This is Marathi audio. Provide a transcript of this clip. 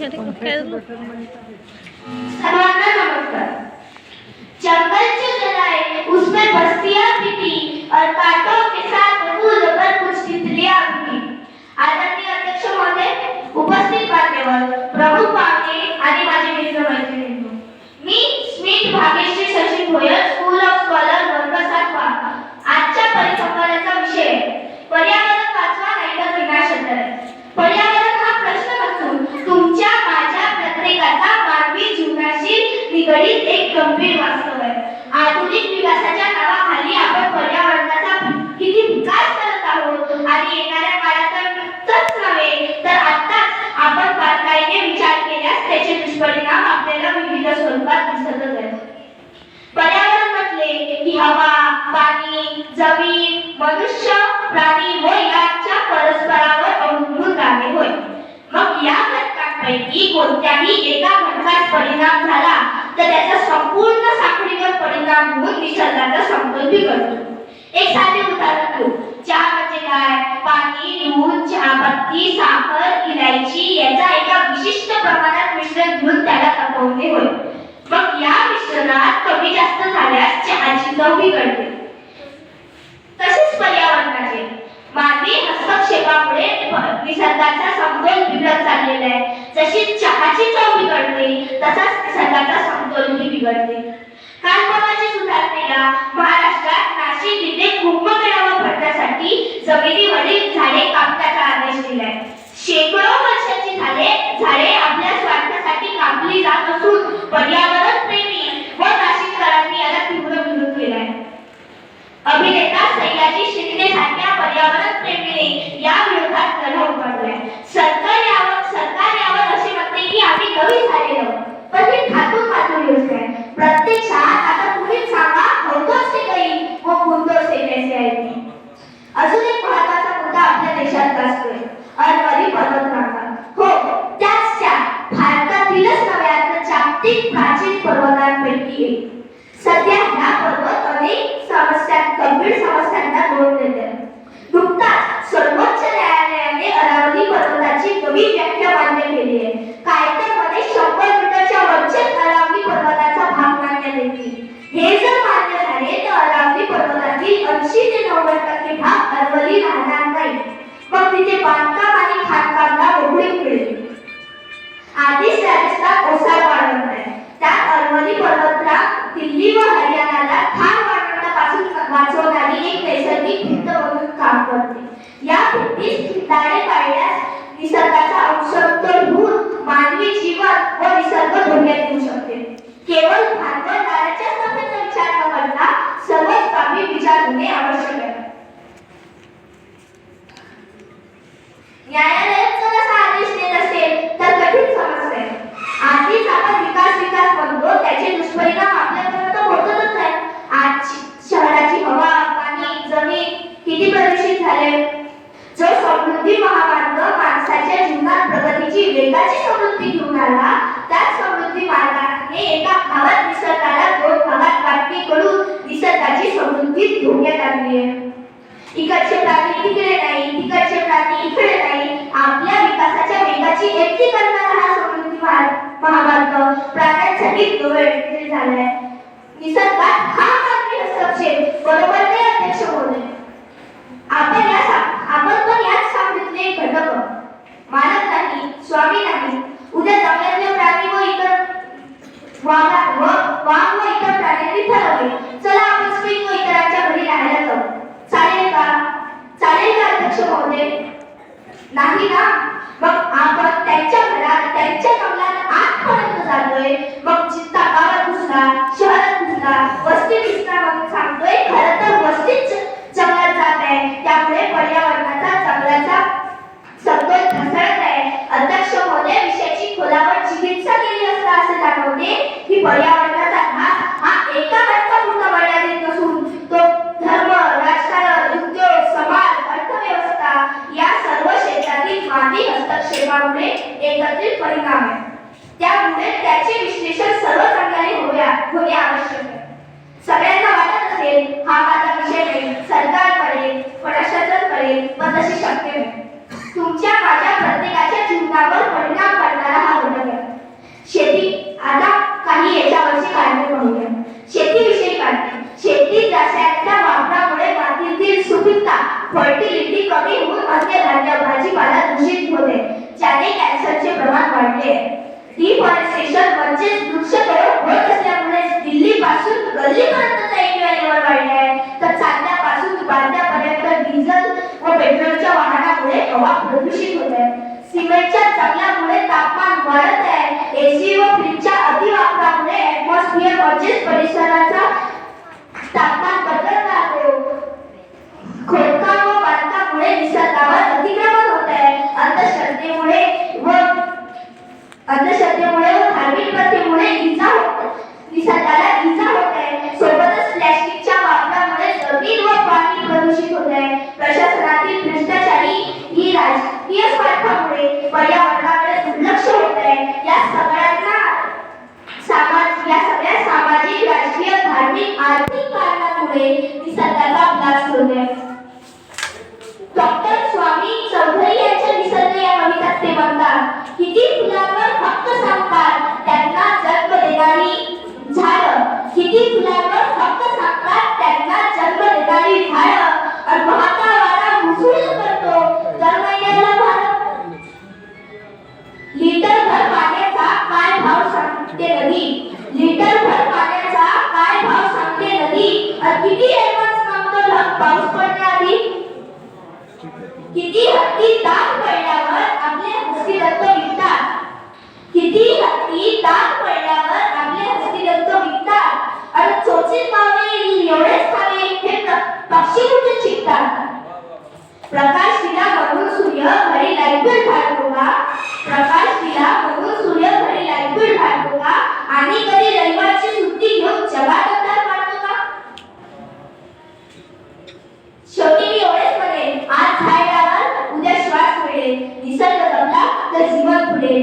सर्वांना नमस्कार। जंगल जो जलाए उसमें बस्तियां भी थी और कांटों के साथ फूल पर कुछ तितलियां भी थी। आदरणीय अध्यक्ष महोदय, उपस्थित मान्यवर, प्रमुख पाहुणे आणि माझे मित्र मैत्रिणींनो, मी Smith Bhagyashri Shashi Bhoyar, school of scholar, वर्ग 7वा। आजच्या परिसंवादाचा विषय पर्यावरण वाचवा नाहीतर विनाश होणार। पर्यावरण हा प्रश्न नसून तुमच्या माझ्या प्रत्येकाचा मानवी जीवनाशी निगडीत एक गंभीर वास्तव आहे। आधुनिक विकासाच्या नावाखाली आपण पर्यावरणाचा किती विकास करत आहोत आणि येणाऱ्या काळातच नव्हे तर आताच आपण बारकाईने विचार केल्यास त्याचे दुष्परिणाम आपल्याला विविध स्वरूपात दिसतच आहेत। पर्यावरण म्हटले की हवा, पाणी, जमीन, मनुष्य, प्राणी व यांच्या परस्परावर अवलंबून राहणे होय। मग या घटकांपैकी कोणत्याही एका घटकास परिणाम झाला तर त्याचा संपूर्ण साखळीवर परिणाम होऊन निसर्गाचा समतोल बिघडतो। एक साधे उदाहरण घेऊ। चहा म्हणजे काय? पाणी, दूध, चहापत्ती, साखर, इलायची यांचा एका विशिष्ट प्रमाणात मिश्रण घेऊन त्याला तापवणे होय। मग या मिश्रणात कमी जास्त झाल्यास चहाची चव बिघडते। तसेच पर्यावरणाचे मानवी हस्तक्षेपामुळे निसर्गाचा समतोल बिघडत चाललेला आहे। जशी चहाची चव बिघडते तसाच निसर्गाचा समतोलही बिघडते। काल परवाची उदाहरणेला महाराष्ट्रात नाशिक येथे कुंभमेळावा भरण्यासाठी जमिनीवरील झाडे कापण्याचा आदेश दिलाय। शेकडो वर्षाची झाडे आपल्या स्वार्थासाठी कापली जात असून पर्यावरण प्रेमी व नाशिककरांनी याला तीव्र विरोध केलाय। अभिनेता सयाजी शिंदे सारख्या पर्यावरण प्रेमीने या विरोधात लढा उभारलाय। सरकार यावर असे म्हणते की आम्ही कमी झालेलो, पण ही थातून योजना आहे। प्रत्यक्षात आता तुम्हीच सांगा, होतोच ते काही व पुरतोच ते कैसे आहे। अजून एक महत्त्वाचा मुद्दा आपल्या देशात गाजतोय, अरवली पर्वतरांगा। हो, त्या भारतातीलच नव्हे तर जागतिक प्राचीन पर्वतांपैकी एक। सध्या ह्या पर्वत अनेक गंभीर समस्यांना तोंड देतात। नुकताच सर्वोच्च न्यायालयाने अरावली पर्वताची नवी व्याख्या मान्य केली आहे। कायद्यामध्ये 100 मीटरच्या वरचेच अरावली पर्वताचा भाग मानण्यात येईल। हे जर मान्य झाले तर अरावली पर्वतातील 80 ते 90% भाग अरवली राहणार नाही। मग तिथे बांधकाम आणि खाणकामला मोकळीक मिळेल। आधीच राजस्थान ओसाड वाढवत आहे, त्यात अरवली पर्वतरांग दिल्ली व हरियाणाला थार वाढवण्यापासून वाचवणारी एक नैसर्गिक भिंत म्हणून काम करते। या भिंतीस खिंडाळे पाडल्यास निसर्गाचा असमतोल होऊन मानवी जीवन व निसर्ग धोक्यात येऊ शकते। केवळ भांडवलदाराच्या नफ्याचा विचार न करता सर्वच बाबी विचार होणे आवश्यक आहे। न्यायालयात जर असा आदेश देत असेल तर कठीण समस्या आहे। आधीच आपण विकास म्हणतो, त्याचे दुष्परिणाम आपल्यापर्यंत पोहोचतच आहेत। आज शहराची हवा, पाणी, जमीन किती प्रदूषित झाले। जो समृद्धी महामार्ग माणसाच्या जीवनात प्रगतीची वेगाची समृद्धी घेऊन आला, त्याच समृद्धी मार्गाने एका भागात निसर्गाला 2 भागात वाटणी करून निसर्गाची समृद्धी धोक्यात आणली आहे। इकडचे प्राणी तिकडे नाही, तिकडचे प्राणी इकडे नाही। आपल्या विकासाच्या वेगाची एकटी करणारा हा समृद्धी महामार्ग प्राण्यांसाठी दुर्दैवी झालाय। निसर्गात हा मानवी हस्तक्षेप बरोबर नाही अध्यक्ष महोदय। आपण पण याच साखळीतले घटक, मालक नाही, स्वामी नाही। उद्या जंगलातले प्राणी व इतर वाघ व इतर प्राण्यांनी ठरवले, चला आपण स्मिथ व इतरांच्या घरी राहायला जाऊ। चालेल का अध्यक्ष महोदय? नाही ना। मग आपण त्यांच्या घरात, त्यांच्या जंगलात आतपर्यंत जातोय। मग चित्ता गावात घुसला, शहरात घुसला, वस्ती घुसला म्हणून सांगतोय। खरं तर वस्तीच जंगलात जात आहे, त्यामुळे पर्यावरणाचा जंगलाचा समतोल ढासळत आहे। अध्यक्ष महोदय, विषयाची खोलावर चिकित्सा केली असता असे जाणवते की पर्यावरणाचा ढास हा एका घटकापुरता मर्यादित नसून तो धर्म, राजकारण, उद्योग, समाज, अर्थव्यवस्था या सर्व क्षेत्रातील मानवी हस्तक्षेपामुळे एकत्रित परिणाम आहे। त्यामुळे त्याचे विश्लेषण सर्वसाधारण होणे आवश्यक आहे। सगळ्यांना वाटत असेल हा माझा विषय नाही, सरकार करेल, प्रशासन करेल, पण तशी शक्य नाही। तुमच्या माझ्या प्रत्येकाच्या जीवनावर परिणाम करणारा हा कमीहून अन्नधान्य भाजीपाला दूषित होते, ज्याने कॅन्सरचे प्रमाण वाढले. डिफॉरेस्टेशन म्हणजेच वृक्षतोड होत असल्यामुळे दिल्लीपासून गल्लीपर्यंतचा AQI लेवल वाढले आहे. तर चांदण्यापासून बांद्यापर्यंत डिझेल व पेट्रोलच्या वाहनामुळे हवा प्रदूषित होत आहे. सिमेंटच्या जंगलामुळे तापमान वाढत आहे. एसी व फ्रीजच्या अतिवापरामुळे ॲटमॉस्फिअर म्हणजेच परिसराचा तापमान बदलत राहतो. खोदकाम व बांधकामामुळे निसर्गावर अतिक्रमण होत आहे. अंधश्रद्धेमुळे व धार्मिक प्रथेमुळे निसर्गाला इजा होत आहे. सोबतच प्लॅस्टिकच्या वापरामुळे जमीन व पाणी प्रदूषित होत आहे. प्रशासनातील भ्रष्टाचारी ही राजकीय स्वार्थामुळे पर्यावरणाकडे दुर्लक्ष होत आहे. या सगळ्या सामाजिक, राजकीय, धार्मिक, आर्थिक कारणांमुळे निसर्गाचा त्रास होत आहे. डॉक्टर स्वामी चौधरी यांच्या निसर्ग या कवितात ते म्हणतात, किती फुलांवर फक्त सांगतात त्यांना जन्म देणारी झाडं, किती फुलांवर फक्त सांगतात त्यांना जन्म देणारी झाडं. आणि वाहता वारा मुसळी करतो दर महिन्याला भारत. लिटरभर पाण्याचा काय भाव सांगते नदी, लिटरभर पाण्याचा काय भाव सांगते नदी. आणि किती ॲडव्हान्स मागतो ढग पाऊस पडण्याआधी. किती हत्ती दात पडल्यावर आपले हस्तिदंत विकतात, किती हत्ती दात पडल्यावर आपले हस्तिदंत विकतात. आणि चोचीत मावे एवढेच खावे हे पक्षी कुठे शिकतात. प्रकाश दिला म्हणून सूर्य घरी लाईट बिल फाडतो का, प्रकाश दिला म्हणून सूर्य घरी लाईट बिल फाडतो का, आणि कधी रविवारची सुट्टी घेऊन जगात अंधार पाडतो का. शेवटी मी एवढेच म्हणेन, आज झाड लावाल उद्या श्वास मिळेल, निसर्ग जपला तर जीवन पुढे.